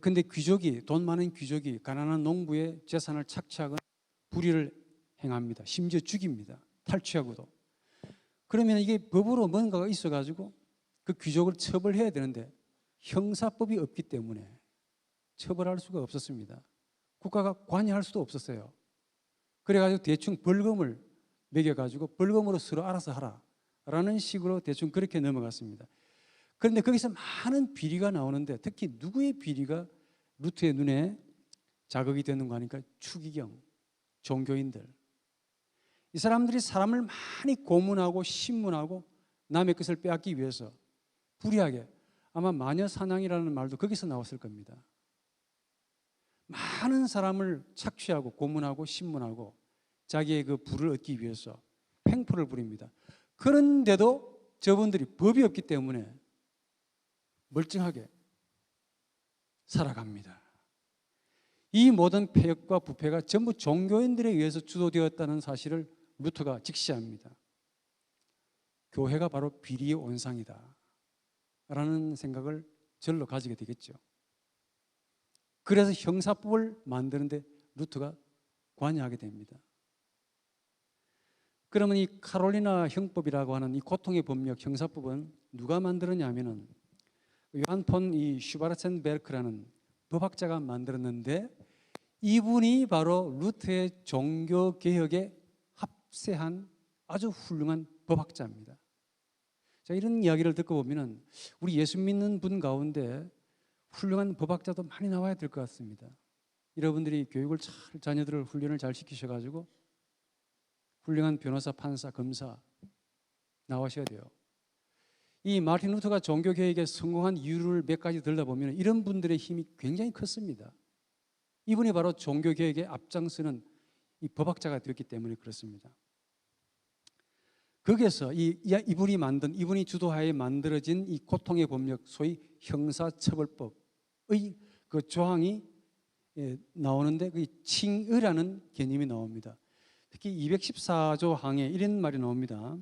근데 귀족이, 돈 많은 귀족이 가난한 농부의 재산을 착취하거나 불의를 행합니다. 심지어 죽입니다. 탈취하고도. 그러면 이게 법으로 뭔가가 있어가지고 그 귀족을 처벌해야 되는데 형사법이 없기 때문에 처벌할 수가 없었습니다. 국가가 관여할 수도 없었어요. 그래가지고 대충 벌금을 매겨가지고 벌금으로 서로 알아서 하라라는 식으로 대충 그렇게 넘어갔습니다. 그런데 거기서 많은 비리가 나오는데 특히 누구의 비리가 루트의 눈에 자극이 되는 거 하니까 추기경, 종교인들. 이 사람들이 사람을 많이 고문하고 신문하고 남의 것을 빼앗기 위해서 불의하게, 아마 마녀 사냥이라는 말도 거기서 나왔을 겁니다. 많은 사람을 착취하고 고문하고 신문하고 자기의 그 부를 얻기 위해서 횡포를 부립니다. 그런데도 저분들이 법이 없기 때문에 멀쩡하게 살아갑니다. 이 모든 폐역과 부패가 전부 종교인들에 의해서 주도되었다는 사실을 루터가 직시합니다. 교회가 바로 비리의 온상이다 라는 생각을 절로 가지게 되겠죠. 그래서 형사법을 만드는데 루터가 관여하게 됩니다. 그러면 이 카롤리나 형법이라고 하는 이 고통의 법력 형사법은 누가 만들었냐면은 요한 폰 이 슈바르첸베르크라는 법학자가 만들었는데 이분이 바로 루터의 종교 개혁에 합세한 아주 훌륭한 법학자입니다. 자, 이런 이야기를 듣고 보면은 우리 예수 믿는 분 가운데 훌륭한 법학자도 많이 나와야 될 것 같습니다. 여러분들이 교육을 잘, 자녀들을 훈련을 잘 시키셔가지고 훌륭한 변호사, 판사, 검사 나오셔야 돼요. 이 마틴 루터가 종교 개혁에 성공한 이유를 몇 가지 들다 보면 이런 분들의 힘이 굉장히 컸습니다. 이분이 바로 종교 개혁에 앞장서는 이 법학자가 되었기 때문에 그렇습니다. 거기에서 이분이 주도하에 만들어진 이 고통의 법력, 소위 형사처벌법의 그 조항이 나오는데 그 칭의라는 개념이 나옵니다. 특히 214조 항에 이런 말이 나옵니다.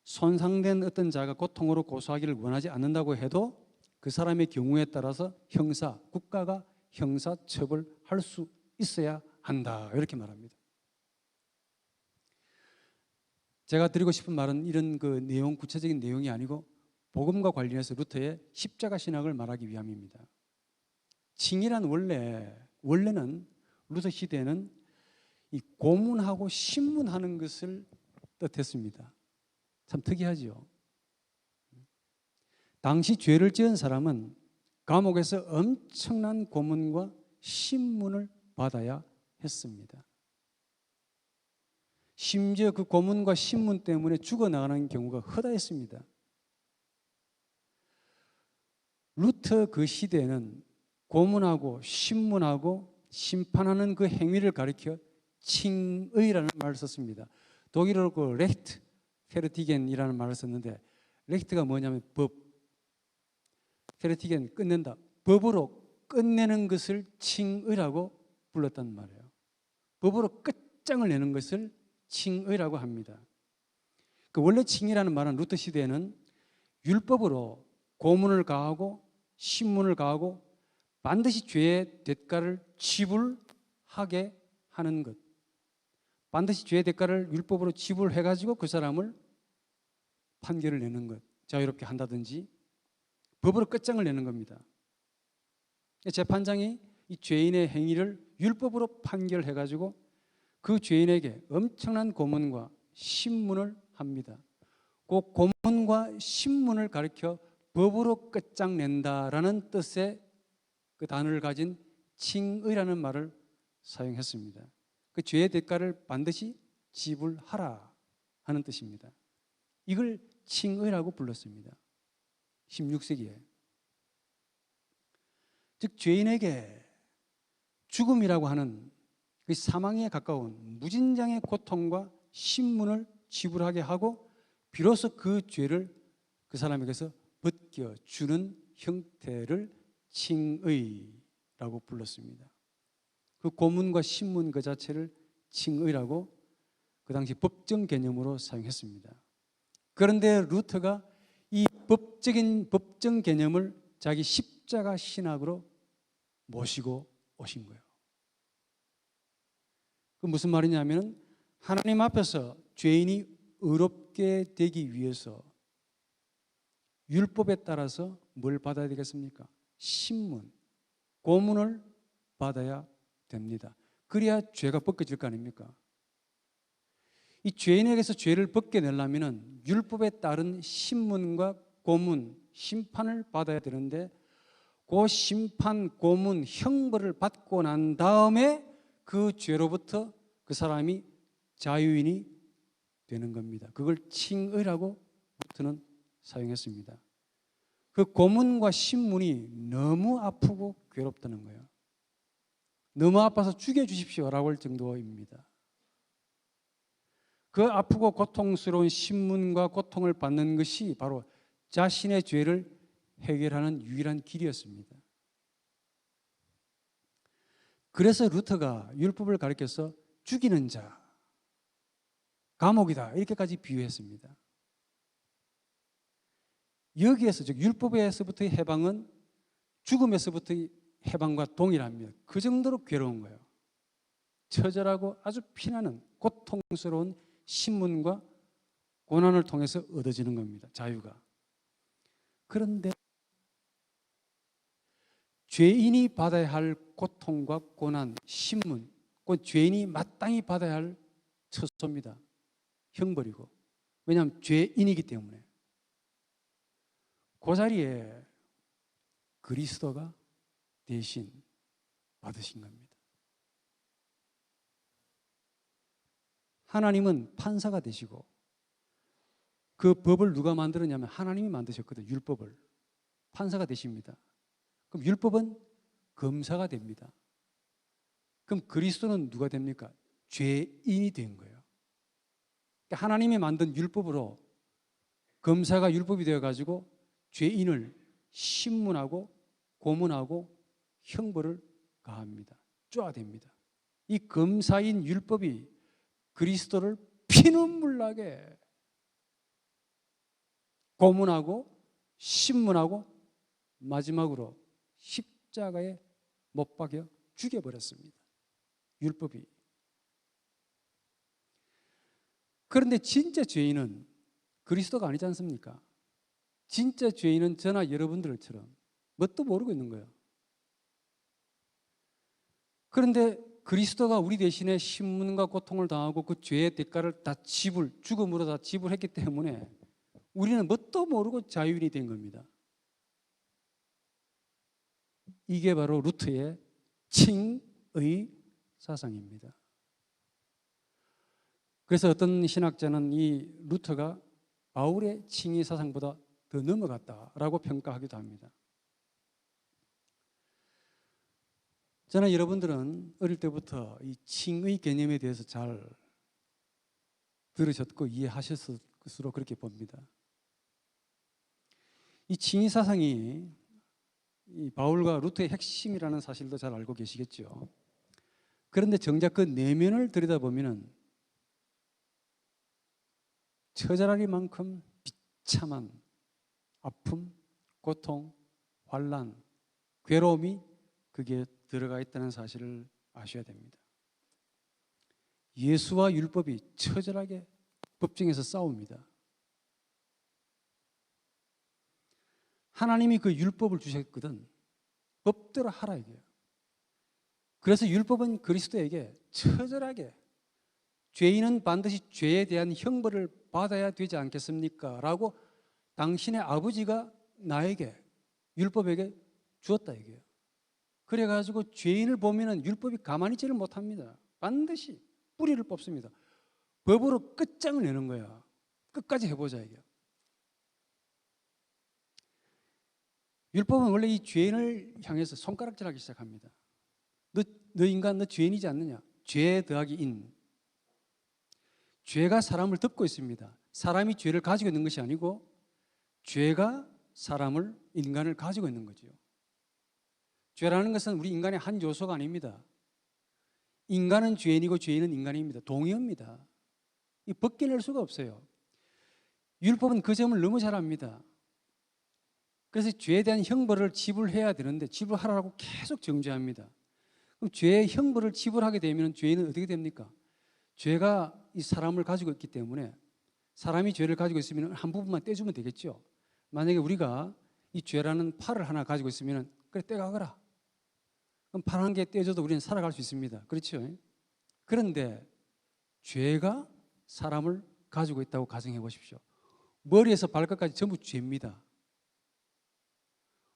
손상된 어떤 자가 고통으로 고소하기를 원하지 않는다고 해도 그 사람의 경우에 따라서 국가가 형사처벌할 수 있어야 한다 이렇게 말합니다. 제가 드리고 싶은 말은 이런 그 내용, 구체적인 내용이 아니고 복음과 관련해서 루터의 십자가 신학을 말하기 위함입니다. 칭의란 원래는 루터 시대에는 이 고문하고 신문하는 것을 뜻했습니다. 참 특이하죠. 당시 죄를 지은 사람은 감옥에서 엄청난 고문과 신문을 받아야 했습니다. 심지어 그 고문과 신문 때문에 죽어나가는 경우가 허다했습니다. 루터 그 시대에는 고문하고 신문하고 심판하는 그 행위를 가리켜 칭의라는 말을 썼습니다. 독일어로 그 레히트 페르티겐이라는 말을 썼는데 레히트가 뭐냐면 법, 페르티겐 끝낸다. 법으로 끝내는 것을 칭의라고 불렀단 말이에요. 법으로 끝장을 내는 것을 칭의라고 합니다. 그 원래 칭의라는 말은 루터 시대에는 율법으로 고문을 가하고 신문을 가하고 반드시 죄의 대가를 지불하게 하는 것. 반드시 죄의 대가를 율법으로 지불해가지고 그 사람을 판결을 내는 것. 자유롭게 한다든지 법으로 끝장을 내는 겁니다. 재판장이 이 죄인의 행위를 율법으로 판결해가지고 그 죄인에게 엄청난 고문과 신문을 합니다. 그 고문과 신문을 가리켜 법으로 끝장낸다라는 뜻의 그 단어를 가진 칭의라는 말을 사용했습니다. 그 죄의 대가를 반드시 지불하라 하는 뜻입니다. 이걸 칭의라고 불렀습니다. 16세기에. 즉 죄인에게 죽음이라고 하는 그 사망에 가까운 무진장의 고통과 신문을 지불하게 하고 비로소 그 죄를 그 사람에게서 벗겨주는 형태를 칭의라고 불렀습니다. 그 고문과 신문 그 자체를 칭의라고 그 당시 법정 개념으로 사용했습니다. 그런데 루터가 이 법정 개념을 자기 십자가 신학으로 모시고 오신 거예요. 그 무슨 말이냐면 하나님 앞에서 죄인이 의롭게 되기 위해서 율법에 따라서 뭘 받아야 되겠습니까? 신문, 고문을 받아야 됩니다. 그래야 죄가 벗겨질 거 아닙니까? 이 죄인에게서 죄를 벗겨내려면 율법에 따른 신문과 고문, 심판을 받아야 되는데 그 심판, 고문, 형벌을 받고 난 다음에 그 죄로부터 그 사람이 자유인이 되는 겁니다. 그걸 칭의라고 루터는 사용했습니다. 그 고문과 신문이 너무 아프고 괴롭다는 거예요. 너무 아파서 죽여주십시오라고 할 정도입니다. 그 아프고 고통스러운 신문과 고통을 받는 것이 바로 자신의 죄를 해결하는 유일한 길이었습니다. 그래서 루터가 율법을 가리켜서 죽이는 자, 감옥이다 이렇게까지 비유했습니다. 여기에서 즉 율법에서부터의 해방은 죽음에서부터의 해방과 동일합니다. 그 정도로 괴로운 거예요. 처절하고 아주 피나는 고통스러운 신문과 고난을 통해서 얻어지는 겁니다. 자유가. 그런데 죄인이 받아야 할 고통과 고난, 신문, 그 죄인이 마땅히 받아야 할 처소입니다. 형벌이고. 왜냐하면 죄인이기 때문에. 그 자리에 그리스도가 대신 받으신 겁니다. 하나님은 판사가 되시고 그 법을 누가 만들었냐면 하나님이 만드셨거든요. 율법을. 판사가 되십니다. 그럼 율법은 검사가 됩니다. 그럼 그리스도는 누가 됩니까? 죄인이 된 거예요. 그러니까 하나님이 만든 율법으로 검사가 율법이 되어가지고 죄인을 신문하고 고문하고 형벌을 가합니다. 쪼아댑니다. 이 검사인 율법이 그리스도를 피눈물 나게 고문하고 신문하고 마지막으로 십자가에 못 박여 죽여버렸습니다. 율법이. 그런데 진짜 죄인은 그리스도가 아니지 않습니까? 진짜 죄인은 저나 여러분들처럼 뭣도 모르고 있는 거예요. 그런데 그리스도가 우리 대신에 신문과 고통을 당하고 그 죄의 대가를 다 죽음으로 다 지불했기 때문에 우리는 뭣도 모르고 자유인이 된 겁니다. 이게 바로 루터의 칭의 사상입니다. 그래서 어떤 신학자는 이 루터가 바울의 칭의 사상보다 더 넘어갔다라고 평가하기도 합니다. 저는 여러분들은 어릴 때부터 이 칭의 개념에 대해서 잘 들으셨고 이해하셨을 것으로 그렇게 봅니다. 이 칭의 사상이 이 바울과 루터의 핵심이라는 사실도 잘 알고 계시겠죠. 그런데 정작 그 내면을 들여다보면 처절하기만큼 비참한 아픔, 고통, 환난, 괴로움이 그게 들어가 있다는 사실을 아셔야 됩니다. 예수와 율법이 처절하게 법정에서 싸웁니다. 하나님이 그 율법을 주셨거든. 법대로 하라 이게요. 그래서 율법은 그리스도에게 처절하게 죄인은 반드시 죄에 대한 형벌을 받아야 되지 않겠습니까? 라고 당신의 아버지가 나에게 율법에게 주었다 이게요. 그래가지고 죄인을 보면은 율법이 가만히 있지를 못합니다. 반드시 뿌리를 뽑습니다. 법으로 끝장을 내는 거야. 끝까지 해보자 이게. 율법은 원래 이 죄인을 향해서 손가락질하기 시작합니다. 너 인간, 너 죄인이지 않느냐? 죄 더하기 인. 죄가 사람을 덮고 있습니다. 사람이 죄를 가지고 있는 것이 아니고 죄가 인간을 가지고 있는 거죠. 죄라는 것은 우리 인간의 한 요소가 아닙니다. 인간은 죄인이고 죄인은 인간입니다. 동의어입니다. 이 벗겨낼 수가 없어요. 율법은 그 점을 너무 잘 압니다. 그래서 죄에 대한 형벌을 지불해야 되는데 지불하라고 계속 정죄합니다. 그럼 죄의 형벌을 지불하게 되면 죄인은 어떻게 됩니까? 죄가 이 사람을 가지고 있기 때문에 사람이 죄를 가지고 있으면 한 부분만 떼주면 되겠죠. 만약에 우리가 이 죄라는 팔을 하나 가지고 있으면 그래 떼가거라. 그럼 팔 한 개 떼줘도 우리는 살아갈 수 있습니다. 그렇죠? 그런데 죄가 사람을 가지고 있다고 가정해 보십시오. 머리에서 발끝까지 전부 죄입니다.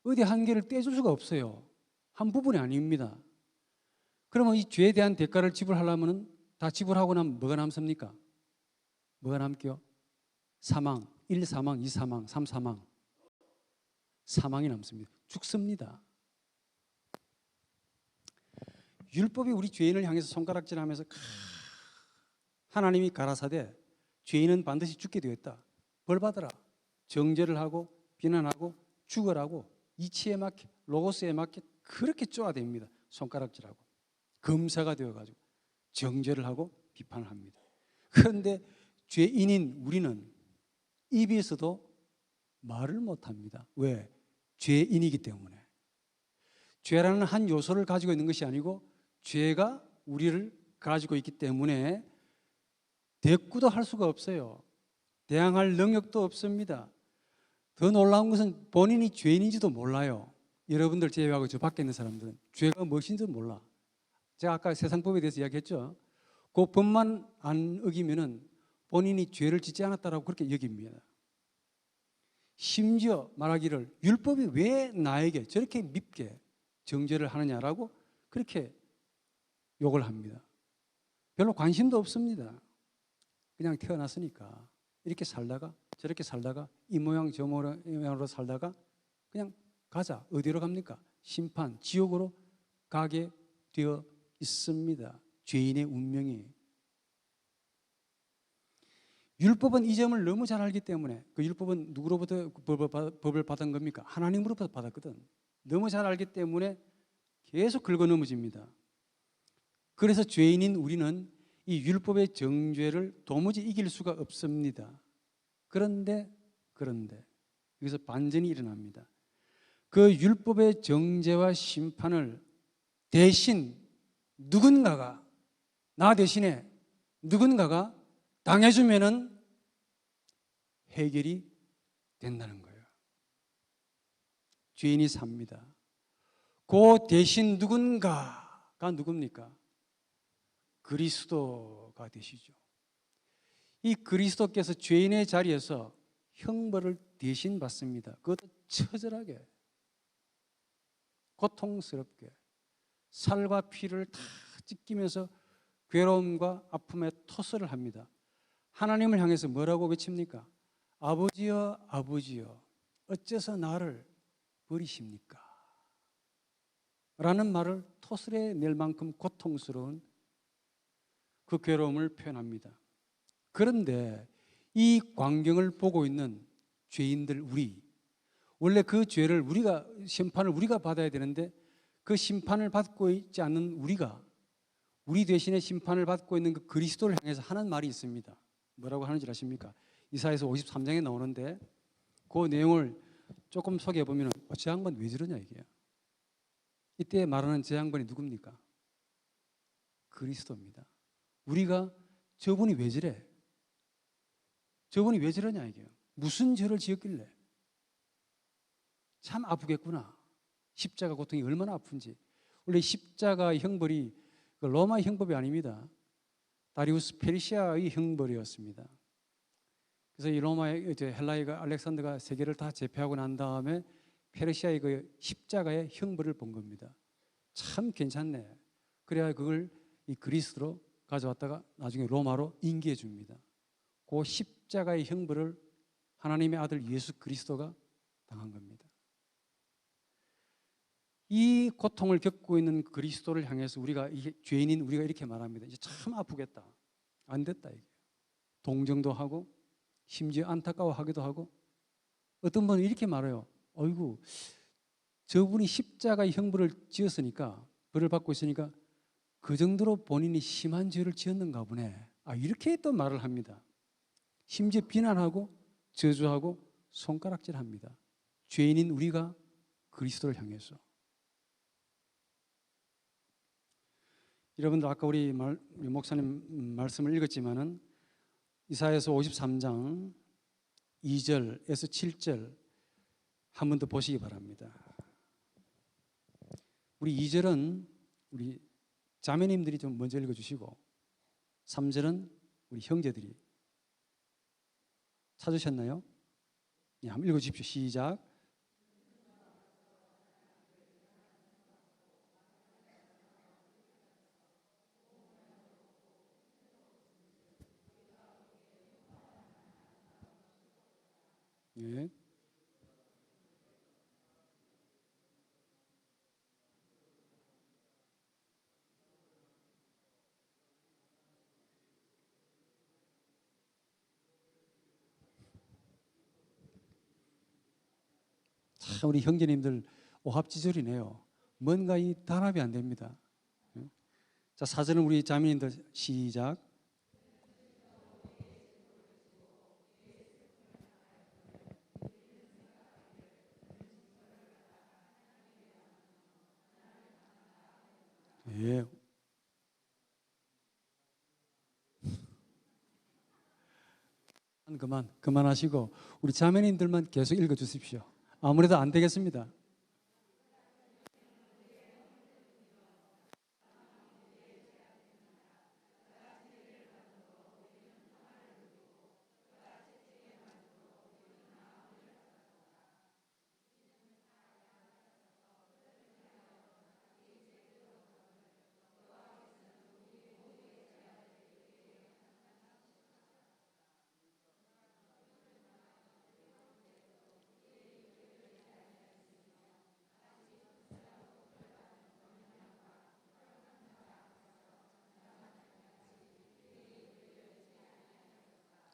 어디 한 개를 떼줄 수가 없어요. 한 부분이 아닙니다. 그러면 이 죄에 대한 대가를 지불하려면 다 지불하고 나면 뭐가 남습니까? 뭐가 남게요? 사망, 1 사망, 2 사망, 3 사망. 사망이 남습니다. 죽습니다. 율법이 우리 죄인을 향해서 손가락질하면서 하나님이 가라사대 죄인은 반드시 죽게 되었다. 벌 받아라. 정죄를 하고 비난하고 죽으라고 이치에 맞게 로고스에 맞게 그렇게 쪼아댑니다. 손가락질하고 검사가 되어가지고 정죄를 하고 비판을 합니다. 그런데 죄인인 우리는 입에서도 말을 못합니다. 왜? 죄인이기 때문에. 죄라는 한 요소를 가지고 있는 것이 아니고 죄가 우리를 가지고 있기 때문에 대꾸도 할 수가 없어요. 대항할 능력도 없습니다. 더 놀라운 것은 본인이 죄인인지도 몰라요. 여러분들 제외하고 저 밖에 있는 사람들은 죄가 무엇인지도 몰라. 제가 아까 세상법에 대해서 이야기했죠. 그 법만 안 어기면은 본인이 죄를 짓지 않았다라고 그렇게 여깁니다. 심지어 말하기를 율법이 왜 나에게 저렇게 밉게 정죄를 하느냐라고 그렇게 욕을 합니다. 별로 관심도 없습니다. 그냥 태어났으니까 이렇게 살다가 저렇게 살다가 이 모양 저 모양으로 살다가 그냥 가자. 어디로 갑니까? 심판, 지옥으로 가게 되어 있습니다. 죄인의 운명이. 율법은 이 점을 너무 잘 알기 때문에 그 율법은 누구로부터 법을 받은 겁니까? 하나님으로부터 받았거든. 너무 잘 알기 때문에 계속 긁어 넘어집니다. 그래서 죄인인 우리는 이 율법의 정죄를 도무지 이길 수가 없습니다. 그런데 여기서 반전이 일어납니다. 그 율법의 정죄와 심판을 대신 누군가가 나 대신에 누군가가 당해주면은 해결이 된다는 거예요. 죄인이 삽니다. 그 대신 누군가가 누굽니까? 그리스도가 되시죠. 이 그리스도께서 죄인의 자리에서 형벌을 대신 받습니다. 그것도 처절하게, 고통스럽게 살과 피를 다 찢기면서 괴로움과 아픔에 토설을 합니다. 하나님을 향해서 뭐라고 외칩니까? 아버지여, 아버지여, 어째서 나를 버리십니까? 라는 말을 토설해 낼 만큼 고통스러운 그 괴로움을 표현합니다. 그런데 이 광경을 보고 있는 죄인들 우리, 원래 그 죄를 우리가 심판을 우리가 받아야 되는데 그 심판을 받고 있지 않는 우리 대신에 심판을 받고 있는 그 그리스도를 향해서 하는 말이 있습니다. 뭐라고 하는지 아십니까? 이사야서 53장에 나오는데 그 내용을 조금 소개해 보면 저 양반 왜 저러냐 이게요. 이때 말하는 저 양반이 누굽니까? 그리스도입니다. 우리가 저분이 왜 저래? 저분이 왜 저러냐 이게요. 무슨 죄를 지었길래? 참 아프겠구나. 십자가 고통이 얼마나 아픈지. 원래 십자가 형벌이 로마 형법이 아닙니다. 다리우스 페르시아의 형벌이었습니다. 그래서 이 로마의 헬라의 알렉산더가 세계를 다 제패하고 난 다음에 페르시아의 그 십자가의 형벌을 본 겁니다. 참 괜찮네. 그래야 그걸 이 그리스로 가져왔다가 나중에 로마로 인계해 줍니다. 그 십자가의 형벌을 하나님의 아들 예수 그리스도가 당한 겁니다. 이 고통을 겪고 있는 그리스도를 향해서 우리가 죄인인 우리가 이렇게 말합니다. 이제 참 아프겠다. 안 됐다 이게. 동정도 하고 심지어 안타까워하기도 하고 어떤 분은 이렇게 말해요. 어이구 저분이 십자가의 형벌을 지었으니까 벌을 받고 있으니까 그 정도로 본인이 심한 죄를 지었는가 보네. 이렇게 또 말을 합니다. 심지어 비난하고 저주하고 손가락질합니다. 죄인인 우리가 그리스도를 향해서. 여러분들 아까 우리 목사님 말씀을 읽었지만은 이사야서 53장 2절에서 7절 한 번 더 보시기 바랍니다. 우리 2절은 우리 자매님들이 좀 먼저 읽어주시고 3절은 우리 형제들이 찾으셨나요? 네, 한번 읽어주십시오. 시작. 네. 참 우리 형제님들 오합지졸이네요. 뭔가 이 단합이 안 됩니다. 자, 4절은 우리 자매님들 시작. 예. 그만하시고 우리 자매님들만 계속 읽어 주십시오. 아무래도 안 되겠습니다.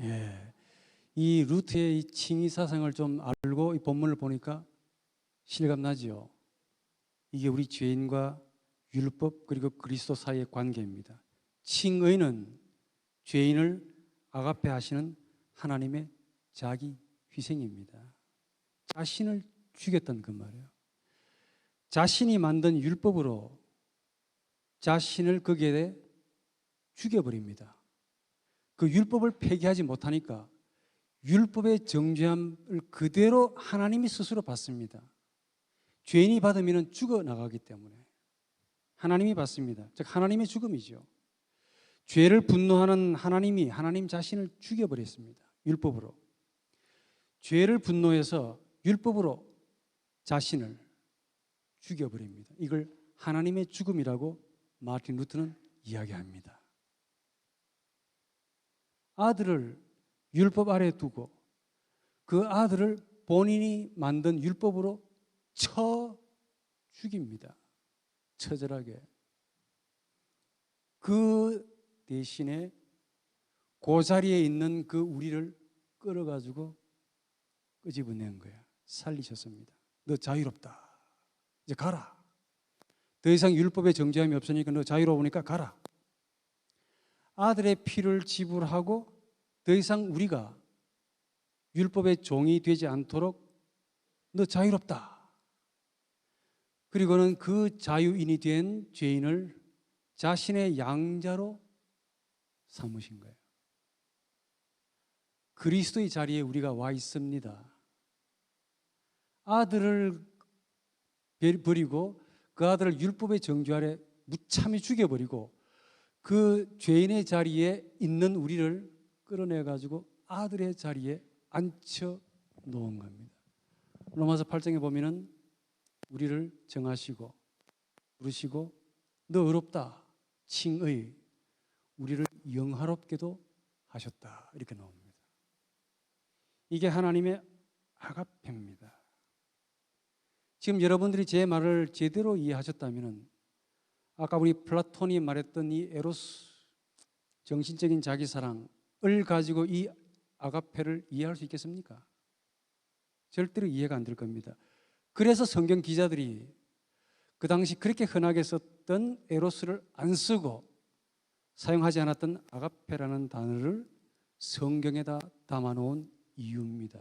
예. 이 루트의 이 칭의 사상을 좀 알고 이 본문을 보니까 실감나지요. 이게 우리 죄인과 율법 그리고 그리스도 사이의 관계입니다. 칭의는 죄인을 아가페 하시는 하나님의 자기 희생입니다. 자신을 죽였던 그 말이에요. 자신이 만든 율법으로 자신을 거기에 죽여버립니다. 그 율법을 폐기하지 못하니까 율법의 정죄함을 그대로 하나님이 스스로 받습니다. 죄인이 받으면 죽어나가기 때문에 하나님이 받습니다. 즉 하나님의 죽음이죠. 죄를 분노하는 하나님이 하나님 자신을 죽여버렸습니다. 율법으로. 죄를 분노해서 율법으로 자신을 죽여버립니다. 이걸 하나님의 죽음이라고 마틴 루터는 이야기합니다. 아들을 율법 아래에 두고 그 아들을 본인이 만든 율법으로 쳐 죽입니다. 처절하게. 그 대신에 그 자리에 있는 그 우리를 끌어가지고 끄집어낸 거야. 살리셨습니다. 너 자유롭다. 이제 가라. 더 이상 율법의 정죄함이 없으니까 너 자유로우니까 가라. 아들의 피를 지불하고 더 이상 우리가 율법의 종이 되지 않도록 너 자유롭다. 그리고는 그 자유인이 된 죄인을 자신의 양자로 삼으신 거예요. 그리스도의 자리에 우리가 와 있습니다. 아들을 버리고 그 아들을 율법의 정죄 아래 무참히 죽여버리고 그 죄인의 자리에 있는 우리를 끌어내가지고 아들의 자리에 앉혀 놓은 겁니다. 로마서 8장에 보면은 우리를 정하시고 부르시고 너 의롭다 칭의 우리를 영화롭게도 하셨다 이렇게 나옵니다. 이게 하나님의 아가페입니다. 지금 여러분들이 제 말을 제대로 이해하셨다면 아까 우리 플라톤이 말했던 이 에로스 정신적인 자기사랑을 가지고 이 아가페를 이해할 수 있겠습니까? 절대로 이해가 안 될 겁니다. 그래서 성경 기자들이 그 당시 그렇게 흔하게 썼던 에로스를 안 쓰고 사용하지 않았던 아가페라는 단어를 성경에다 담아놓은 이유입니다.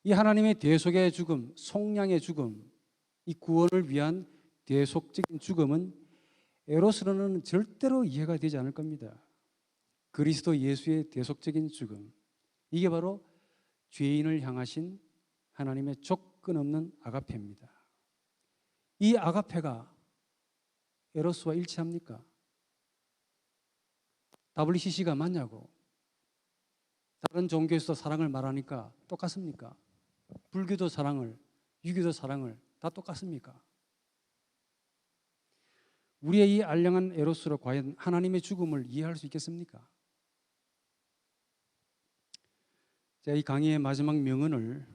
이 하나님의 대속의 죽음, 속량의 죽음, 이 구원을 위한 대속적인 죽음은 에로스로는 절대로 이해가 되지 않을 겁니다. 그리스도 예수의 대속적인 죽음, 이게 바로 죄인을 향하신 하나님의 조건 없는 아가페입니다. 이 아가페가 에로스와 일치합니까? WCC가 맞냐고? 다른 종교에서 사랑을 말하니까 똑같습니까? 불교도 사랑을, 유교도 사랑을 다 똑같습니까? 우리의 이 알량한 에로스로 과연 하나님의 죽음을 이해할 수 있겠습니까? 제가 이 강의의 마지막 명언을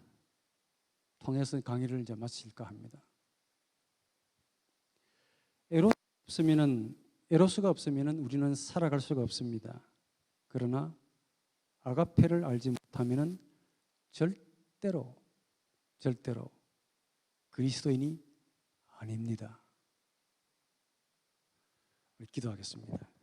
통해서 강의를 이제 마칠까 합니다. 에로스가 없으면은 우리는 살아갈 수가 없습니다. 그러나 아가페를 알지 못하면은 절대로 그리스도인이 아닙니다. 기도하겠습니다.